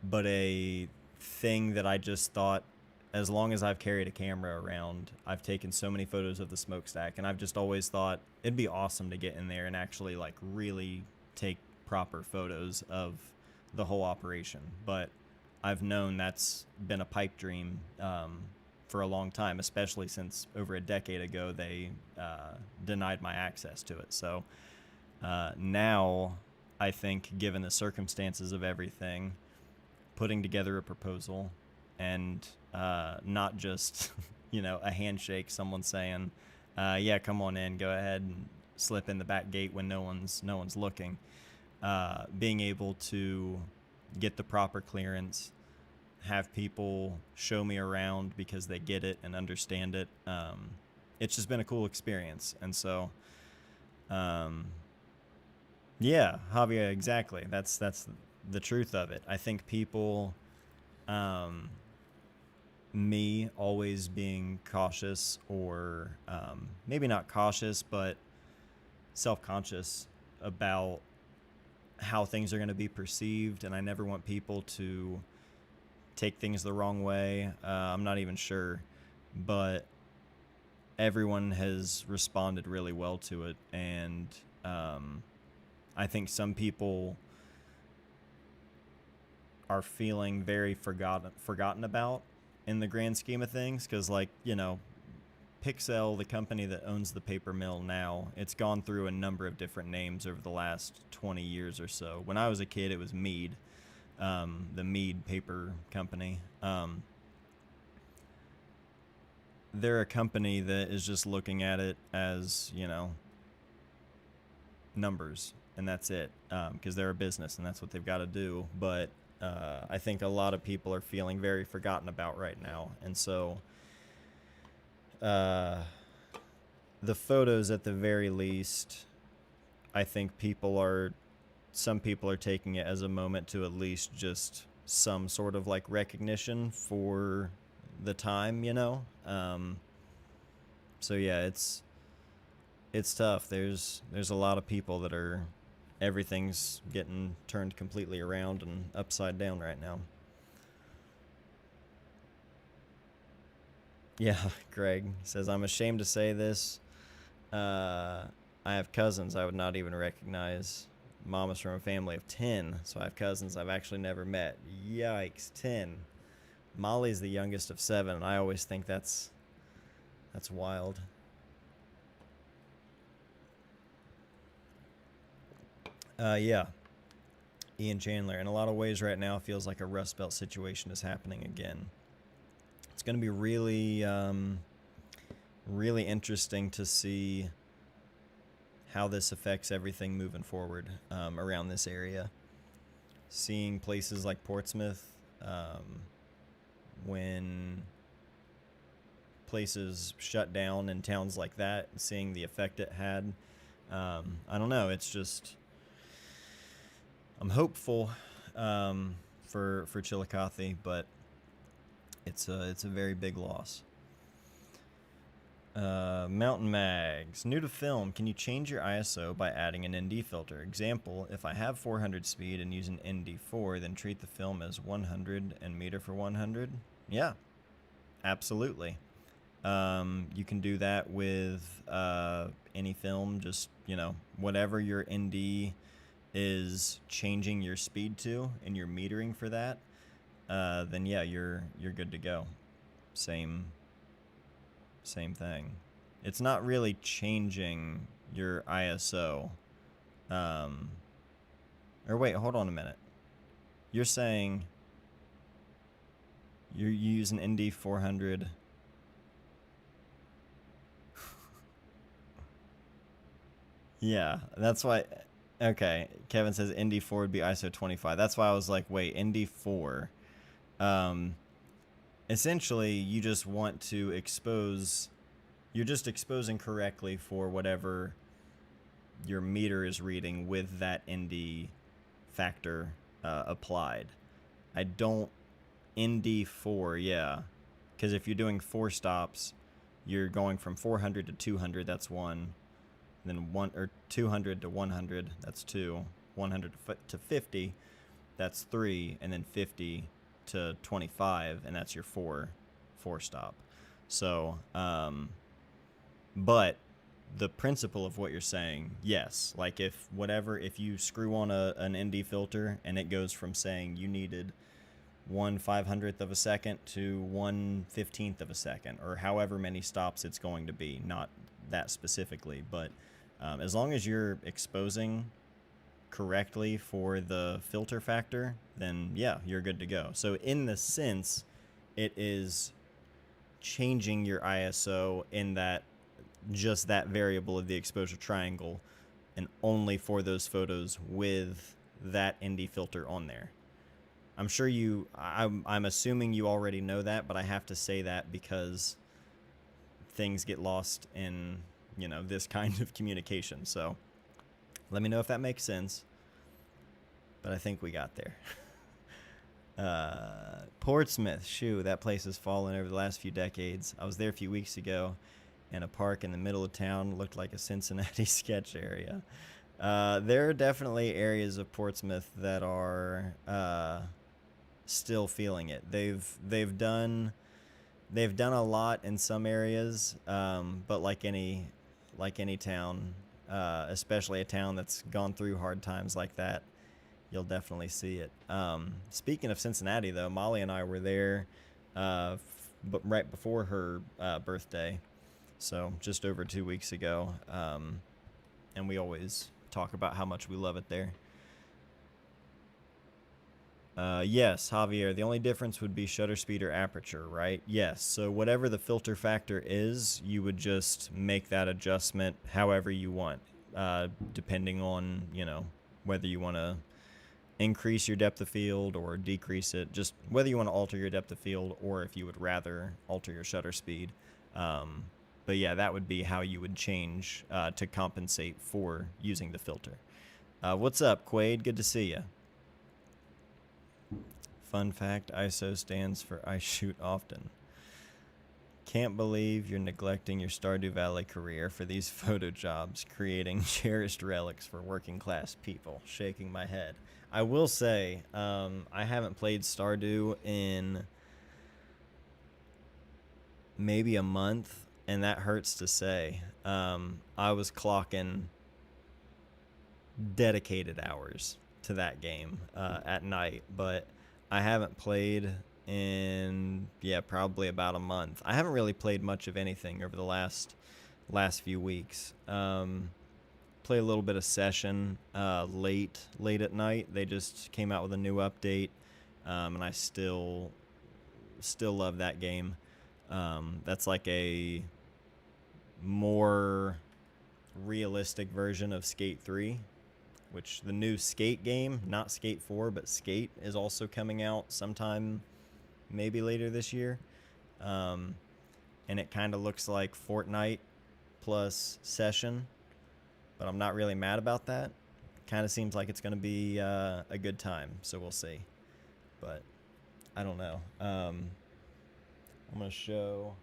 but a thing that I just thought, as long as I've carried a camera around, I've taken so many photos of the smokestack, and I've just always thought it'd be awesome to get in there and actually like really take proper photos of the whole operation. But I've known that's been a pipe dream for a long time, especially since over a decade ago they denied my access to it. So now I think, given the circumstances of everything, putting together a proposal and not just a handshake, someone saying yeah, come on in, go ahead and slip in the back gate when no one's looking, being able to get the proper clearance, have people show me around because they get it and understand it. It's just been a cool experience. And so yeah, Javier, exactly, that's the truth of it. I think people, me always being cautious, or maybe not cautious, but self-conscious about how things are going to be perceived, and I never want people to take things the wrong way. I'm not even sure, but everyone has responded really well to it, and I think some people are feeling very forgotten about in the grand scheme of things, because Pixel, the company that owns the paper mill now, it's gone through a number of different names over the last 20 years or so. When I was a kid, it was Mead, the Mead Paper Company. They're a company that is just looking at it as, numbers, and that's it, because they're a business and that's what they've got to do. But I think a lot of people are feeling very forgotten about right now. And so the photos, at the very least, I think some people are taking it as a moment to at least just some sort of like recognition for the time, so yeah, it's tough. There's a lot of people that are, everything's getting turned completely around and upside down right now. Yeah, Greg says, I'm ashamed to say this. I have cousins I would not even recognize. Mom is from a family of 10, so I have cousins I've actually never met. Yikes, 10. Molly's the youngest of 7, and I always think that's wild. Yeah. Ian Chandler, in a lot of ways right now, feels like a Rust Belt situation is happening again. It's going to be really, really interesting to see how this affects everything moving forward around this area. Seeing places like Portsmouth, when places shut down in towns like that, seeing the effect it had, I don't know. It's just, I'm hopeful for Chillicothe, but it's a very big loss. Mountain Mags, new to film, can you change your ISO by adding an ND filter? Example, if I have 400 speed and use an ND4, then treat the film as 100 and meter for 100? Yeah, absolutely. You can do that with any film, just, whatever your ND is changing your speed to and you're metering for that, then yeah, you're good to go. Same thing. It's not really changing your ISO. Or wait, hold on a minute. You're saying You use an ND 400. Yeah, that's why. Okay, Kevin says ND4 would be ISO 25. That's why I was like, wait, ND4. Um, essentially, you just want to expose. You're just exposing correctly for whatever your meter is reading with that ND factor applied. I don't ND4, yeah, because if you're doing 4 stops, you're going from 400 to 200. That's 1. Then 1 or 200 to 100. That's 2. 100 to 50. That's 3, and then 50 to 25, and that's your 4 stop. So, but the principle of what you're saying, yes. Like if you screw on an ND filter and it goes from saying you needed 1/500th of a second to 1/15th of a second, or however many stops it's going to be, not that specifically, but as long as you're exposing correctly for the filter factor, then yeah, you're good to go. So in the sense, it is changing your ISO in that just that variable of the exposure triangle, and only for those photos with that ND filter on there. I'm sure I'm assuming you already know that, but I have to say that because things get lost in, this kind of communication. So let me know if that makes sense. But I think we got there. Portsmouth, shoo, that place has fallen over the last few decades. I was there a few weeks ago, and a park in the middle of town looked like a Cincinnati sketch area. There are definitely areas of Portsmouth that are still feeling it. They've done a lot in some areas, but like any town, especially a town that's gone through hard times like that, you'll definitely see it. Speaking of Cincinnati, though, Molly and I were there but right before her birthday, so just over 2 weeks ago, and we always talk about how much we love it there. Yes, Javier, the only difference would be shutter speed or aperture, right? Yes, so whatever the filter factor is, you would just make that adjustment however you want, depending on, whether you want to increase your depth of field or decrease it, just whether you want to alter your depth of field or if you would rather alter your shutter speed. But yeah, that would be how you would change to compensate for using the filter. What's up, Quaid? Good to see you. Fun fact, ISO stands for I shoot often. Can't believe you're neglecting your Stardew Valley career for these photo jobs, creating cherished relics for working class people. Shaking my head. I will say, I haven't played Stardew in maybe a month, and that hurts to say. I was clocking dedicated hours to that game at night, but I haven't played in probably about a month. I haven't really played much of anything over the last few weeks. Play a little bit of Session late at night. They just came out with a new update, and I still love that game. That's like a more realistic version of Skate 3, which the new Skate game, not Skate 4, but Skate, is also coming out sometime maybe later this year. And it kind of looks like Fortnite plus Session, but I'm not really mad about that. Kind of seems like it's going to be a good time, so we'll see. But I don't know. I'm going to show...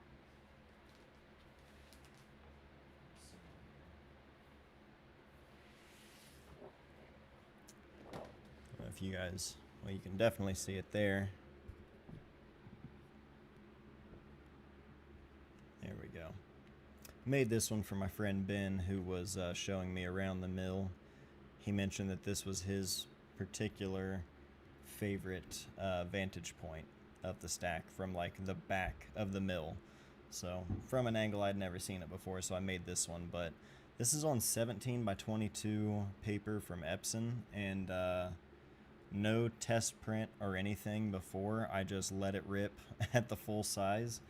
if you guys, well, you can definitely see it there. There we go. Made this one for my friend Ben, who was showing me around the mill. He mentioned that this was his particular favorite vantage point of the stack from like the back of the mill. So from an angle I'd never seen it before, so I made this one. But this is on 17 by 22 paper from Epson, and no test print or anything before. I just let it rip at the full size,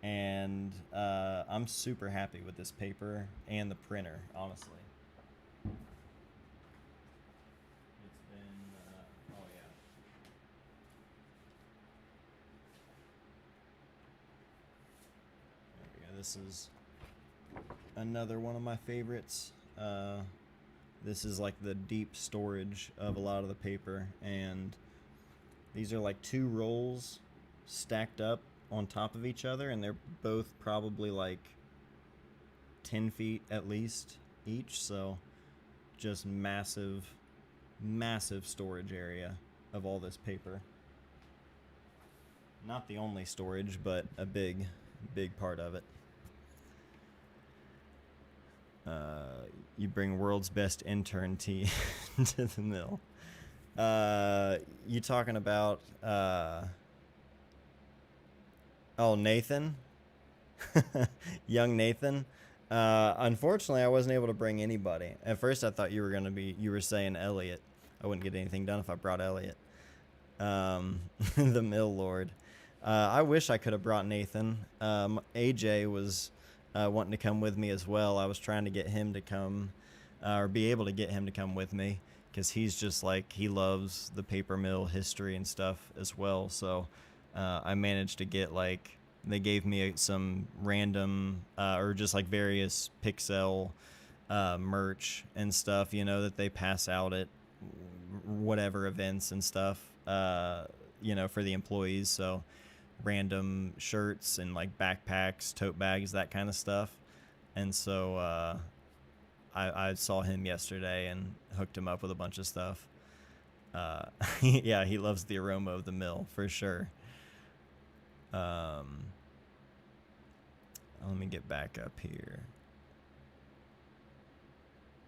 and I'm super happy with this paper and the printer, honestly. It's been, oh yeah. There we go. This is another one of my favorites. This is like the deep storage of a lot of the paper, and these are like 2 rolls stacked up on top of each other, and they're both probably like 10 feet at least each, so just massive storage area of all this paper. Not the only storage, but a big part of it. You bring world's best intern tea to the mill. You talking about Nathan? Young Nathan? Unfortunately, I wasn't able to bring anybody. At first, I thought you were saying Elliot. I wouldn't get anything done if I brought Elliot. The mill lord. I wish I could have brought Nathan. AJ was wanting to come with me as well. I was trying to get him to come, or be able to get him to come with me, because he's just like, he loves the paper mill history and stuff as well. So I managed to get, like, they gave me some random or just like various Pixel merch and stuff, you know, that they pass out at whatever events and stuff, you know, for the employees. So random shirts and like backpacks, tote bags, that kind of stuff. And so I saw him yesterday and hooked him up with a bunch of stuff. Yeah, he loves the aroma of the mill for sure. Let me get back up here.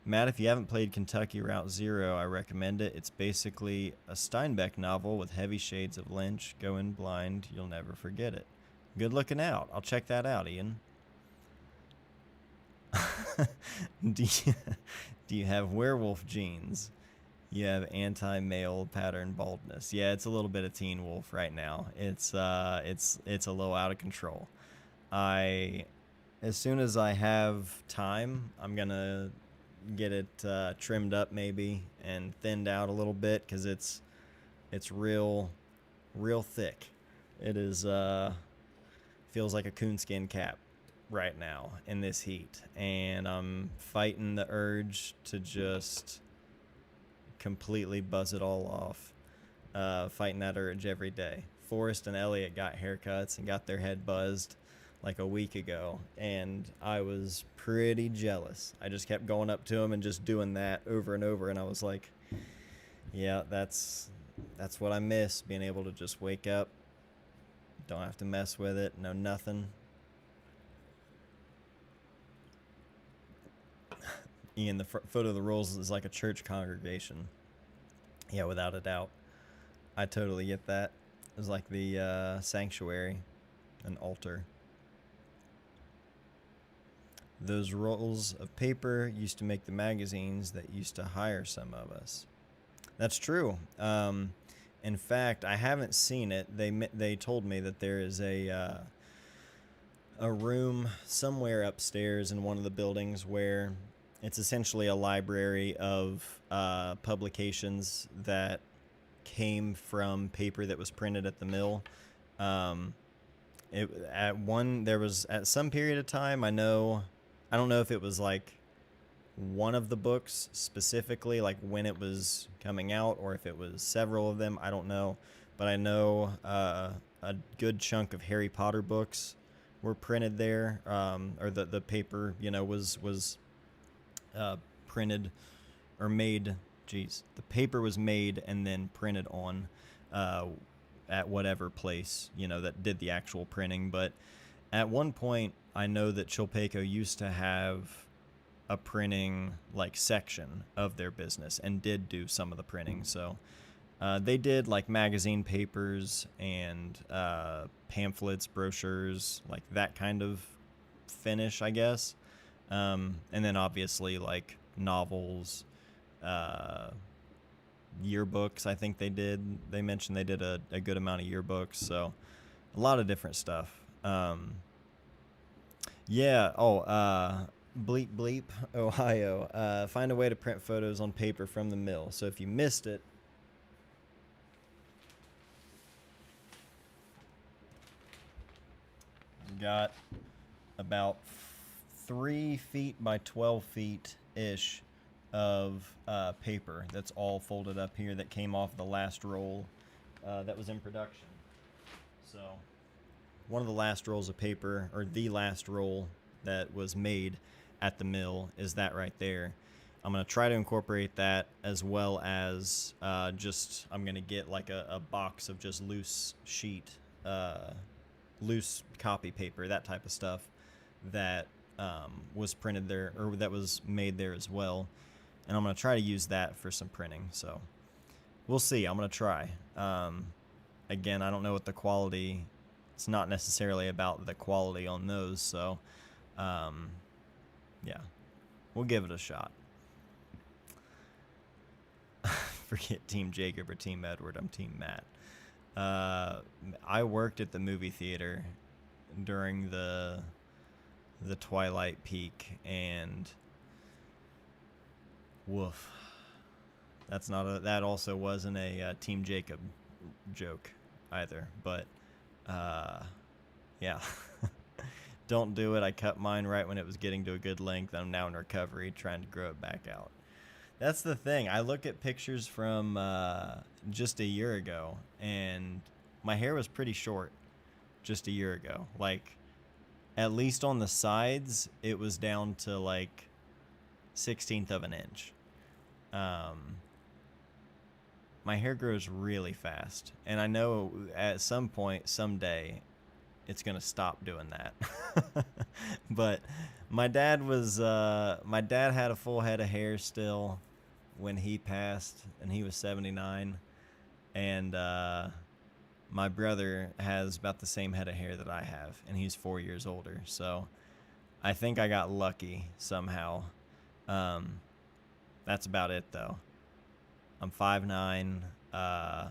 Matt, if you haven't played Kentucky Route Zero, I recommend it. It's basically a Steinbeck novel with heavy shades of Lynch. Go in blind, you'll never forget it. Good looking out. I'll check that out, Ian. Do you have werewolf genes? You have anti-male pattern baldness. Yeah, it's a little bit of Teen Wolf right now. It's a little out of control. As soon as I have time, I'm gonna get it trimmed up maybe and thinned out a little bit, because it's real thick. It is feels like a coonskin cap right now in this heat, and I'm fighting the urge to just completely buzz it all off. Fighting that urge every day. Forrest and Elliot got haircuts and got their head buzzed like a week ago, and I was pretty jealous. I just kept going up to them and just doing that over and over, and I was like, yeah, that's what I miss, being able to just wake up, don't have to mess with it, no nothing. Ian, the photo of the rolls is like a church congregation. Yeah, without a doubt. I totally get that. It was like the sanctuary, an altar. Those rolls of paper used to make the magazines that used to hire some of us. That's true. In fact, I haven't seen it. They told me that there is a room somewhere upstairs in one of the buildings where it's essentially a library of publications that came from paper that was printed at the mill. There was at some period of time, I don't know if it was like one of the books specifically, like when it was coming out, or if it was several of them, I don't know. But I know a good chunk of Harry Potter books were printed there, or the paper, you know, was printed or made. Geez, the paper was made and then printed on at whatever place, you know, that did the actual printing. But at one point, I know that Chilpeco used to have a printing like section of their business and did do some of the printing. So they did like magazine papers and pamphlets, brochures, like that kind of finish, I guess. And then obviously like novels, yearbooks. I think they mentioned they did a good amount of yearbooks, so a lot of different stuff. Yeah. Oh, bleep bleep, Ohio. Find a way to print photos on paper from the mill. So if you missed it, got about 3 feet by 12 feet ish of paper that's all folded up here that came off the last roll that was in production. So one of the last rolls of paper, or the last roll that was made at the mill, is that right there. I'm going to try to incorporate that, as well as I'm going to get like a box of just loose sheet, loose copy paper, that type of stuff that was printed there, or that was made there as well. And I'm going to try to use that for some printing. So we'll see. I'm going to try. Again, I don't know what the quality, it's not necessarily about the quality on those. So yeah, we'll give it a shot. Forget Team Jacob or Team Edward. I'm Team Matt. I worked at the movie theater during the Twilight peak, and woof. That also wasn't a Team Jacob joke either, but yeah. Don't do it. I cut mine right when it was getting to a good length. I'm now in recovery trying to grow it back out. That's the thing. I look at pictures from just a year ago, and my hair was pretty short just a year ago. Like, at least on the sides, it was down to like 1/16 of an inch. My hair grows really fast, and I know at some point, someday, it's gonna stop doing that. But my dad had a full head of hair still when he passed, and he was 79, and my brother has about the same head of hair that I have, and he's 4 years older. So I think I got lucky somehow. That's about it, though. I'm 5'9". I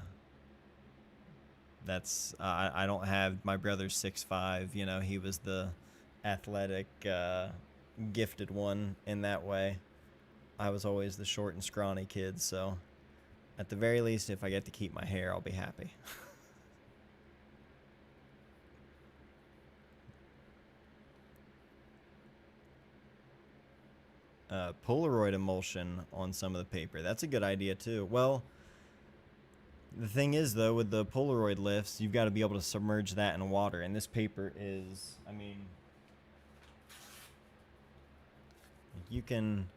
don't have, my brother's 6'5". You know, he was the athletic, gifted one in that way. I was always the short and scrawny kid, so at the very least, if I get to keep my hair, I'll be happy. Polaroid emulsion on some of the paper. That's a good idea too. Well, the thing is, though, with the Polaroid lifts, you've got to be able to submerge that in water, and this paper is, I mean, you can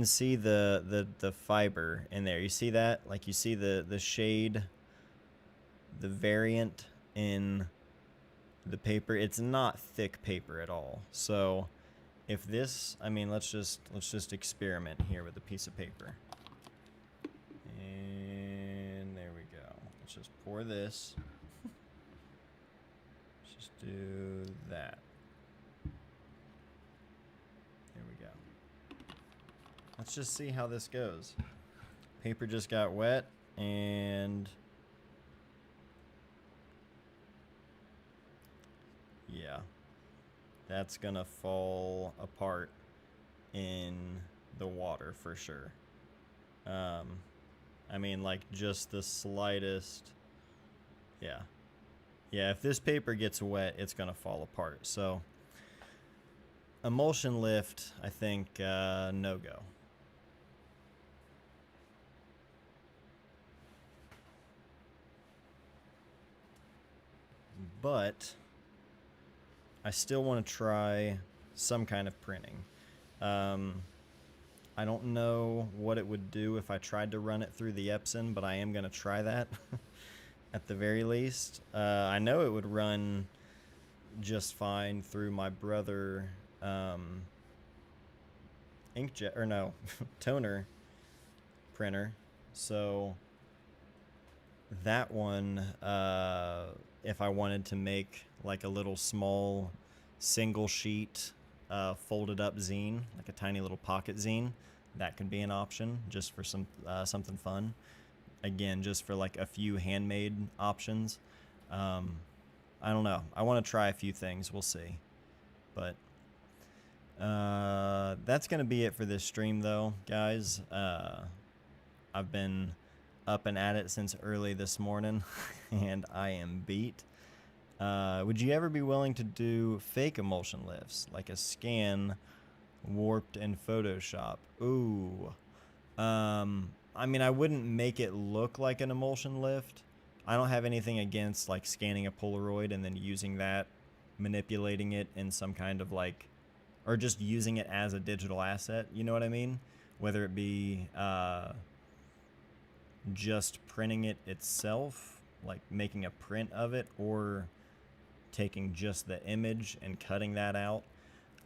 see the fiber in there. You see that? Like, you see the shade, the variant in the paper. It's not thick paper at all. So if this, I mean, let's just experiment here with a piece of paper. And there we go. Let's just pour this. Let's just do that. There we go. Let's just see how this goes. Paper just got wet, and yeah, that's gonna fall apart in the water for sure. I mean, like, just the slightest. Yeah, if this paper gets wet, it's gonna fall apart. So emulsion lift, I think, no go. But I still want to try some kind of printing. I don't know what it would do if I tried to run it through the Epson, but I am going to try that at the very least. I know it would run just fine through my brother inkjet, or no, toner printer. So that one, if I wanted to make like a little small single sheet folded up zine, like a tiny little pocket zine, that could be an option just for some something fun. Again, just for like a few handmade options. I don't know. I want to try a few things. We'll see. But that's going to be it for this stream, though, guys. I've been up and at it since early this morning, and I am beat. Would you ever be willing to do fake emulsion lifts, like a scan warped in Photoshop? Ooh. I mean, I wouldn't make it look like an emulsion lift. I don't have anything against like scanning a Polaroid and then using that, manipulating it in some kind of like, or just using it as a digital asset. You know what I mean? Whether it be just printing it itself, like making a print of it, or taking just the image and cutting that out.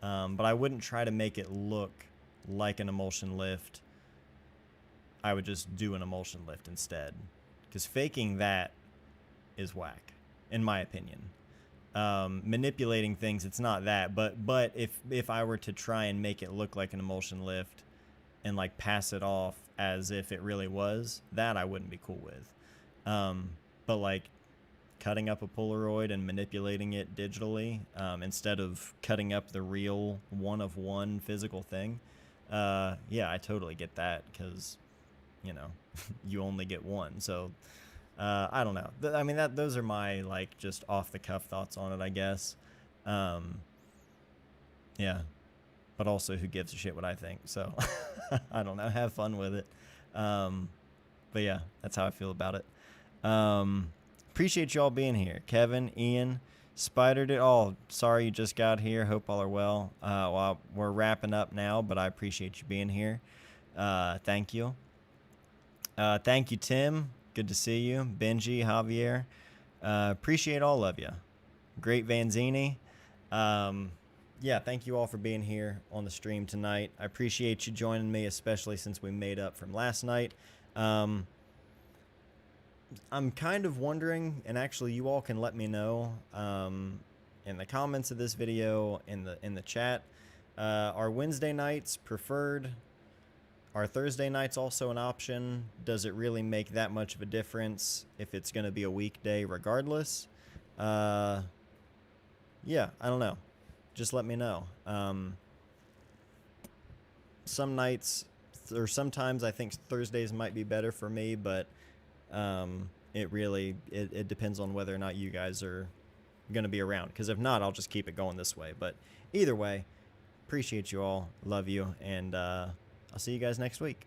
But I wouldn't try to make it look like an emulsion lift. I would just do an emulsion lift instead, because faking that is whack, in my opinion. Manipulating things, it's not that, but if I were to try and make it look like an emulsion lift and like pass it off as if it really was, that I wouldn't be cool with. But like cutting up a Polaroid and manipulating it digitally, instead of cutting up the real one-of-one physical thing, yeah, I totally get that, because you know, you only get one. So I don't know. I mean, those are my like just off the cuff thoughts on it, I guess. Yeah, but also who gives a shit what I think? So I don't know. Have fun with it. But yeah, that's how I feel about it. Appreciate y'all being here. Kevin, Ian, Spidered it all. Sorry you just got here. Hope all are well. Well, we're wrapping up now, but I appreciate you being here. Thank you. Thank you, Tim. Good to see you. Benji, Javier. Appreciate all of you. Great Vanzini. Yeah, thank you all for being here on the stream tonight. I appreciate you joining me, especially since we made up from last night. I'm kind of wondering, and actually you all can let me know in the comments of this video, in the chat, are Wednesday nights preferred? Are Thursday nights also an option? Does it really make that much of a difference if it's going to be a weekday regardless? Yeah, I don't know. Just let me know. Some nights, or sometimes I think Thursdays might be better for me, but it really depends on whether or not you guys are going to be around. Because if not, I'll just keep it going this way. But either way, appreciate you all. Love you. And I'll see you guys next week.